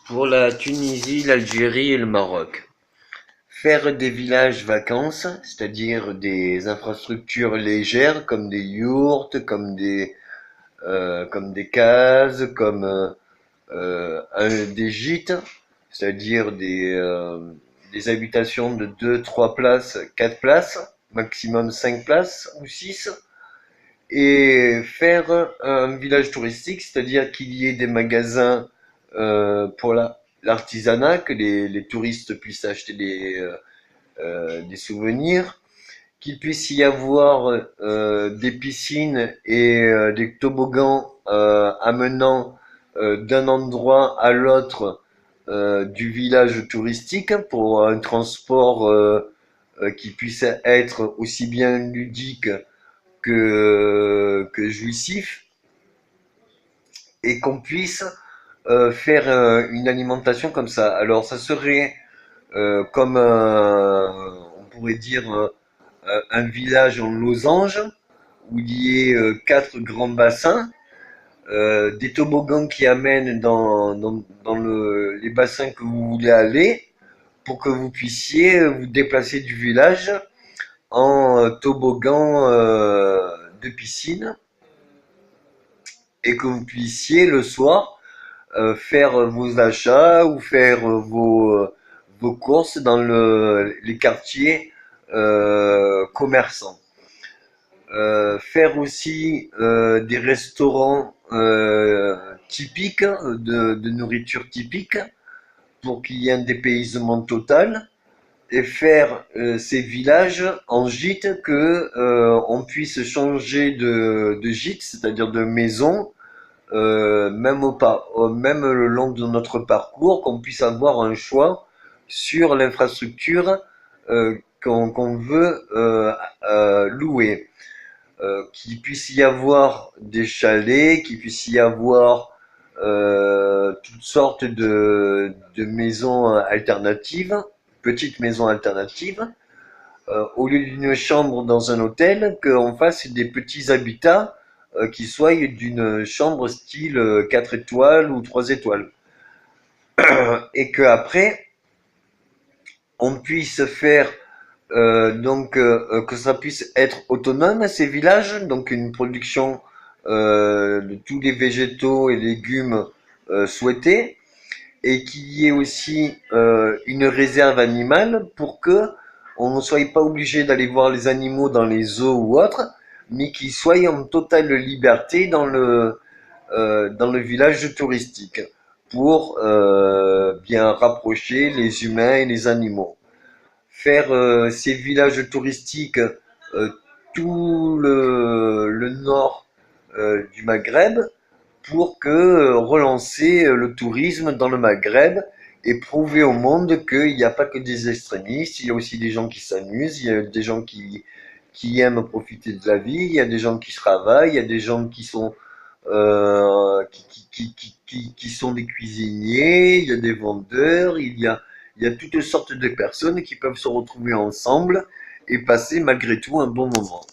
Pour la Tunisie, l'Algérie et le Maroc. Faire des villages vacances, c'est-à-dire des infrastructures légères comme des yourtes, comme des cases, des gîtes, c'est-à-dire des habitations de 2, 3 places, 4 places, maximum 5 places ou 6. Et faire un village touristique, c'est-à-dire qu'il y ait des magasins pour l'artisanat, que les touristes puissent acheter des souvenirs, qu'il puisse y avoir des piscines et des toboggans amenant d'un endroit à l'autre du village touristique pour un transport qui puisse être aussi bien ludique que jouissif, et qu'on puisse faire une alimentation comme ça. Alors ça serait comme on pourrait dire un village en losange où il y ait quatre grands bassins, des toboggans qui amènent dans les bassins que vous voulez aller pour que vous puissiez vous déplacer du village en toboggan de piscine, et que vous puissiez le soir faire vos achats ou faire vos courses dans les quartiers commerçants. Faire aussi des restaurants typiques, de nourriture typique, pour qu'il y ait un dépaysement total, et faire ces villages en gîte, que on puisse changer de gîte, c'est-à-dire de maison, même le long de notre parcours, qu'on puisse avoir un choix sur l'infrastructure qu'on veut louer. Qu'il puisse y avoir des chalets, qu'il puisse y avoir toutes sortes de maisons alternatives, petites maisons alternatives, au lieu d'une chambre dans un hôtel, qu'on fasse des petits habitats qui soient d'une chambre style 4 étoiles ou 3 étoiles. Et qu'après, on puisse faire que ça puisse être autonome, ces villages, donc une production de tous les végétaux et légumes souhaités, et qu'il y ait aussi une réserve animale pour que on ne soit pas obligé d'aller voir les animaux dans les zoos ou autres, mais qu'ils soient en totale liberté dans le village touristique, pour bien rapprocher les humains et les animaux. Faire ces villages touristiques tout le nord du Maghreb, pour que relancer le tourisme dans le Maghreb et prouver au monde qu'il n'y a pas que des extrémistes, il y a aussi des gens qui s'amusent, il y a des gens qui aiment profiter de la vie, il y a des gens qui travaillent, il y a des gens qui sont des cuisiniers, il y a des vendeurs, il y a toutes sortes de personnes qui peuvent se retrouver ensemble et passer malgré tout un bon moment.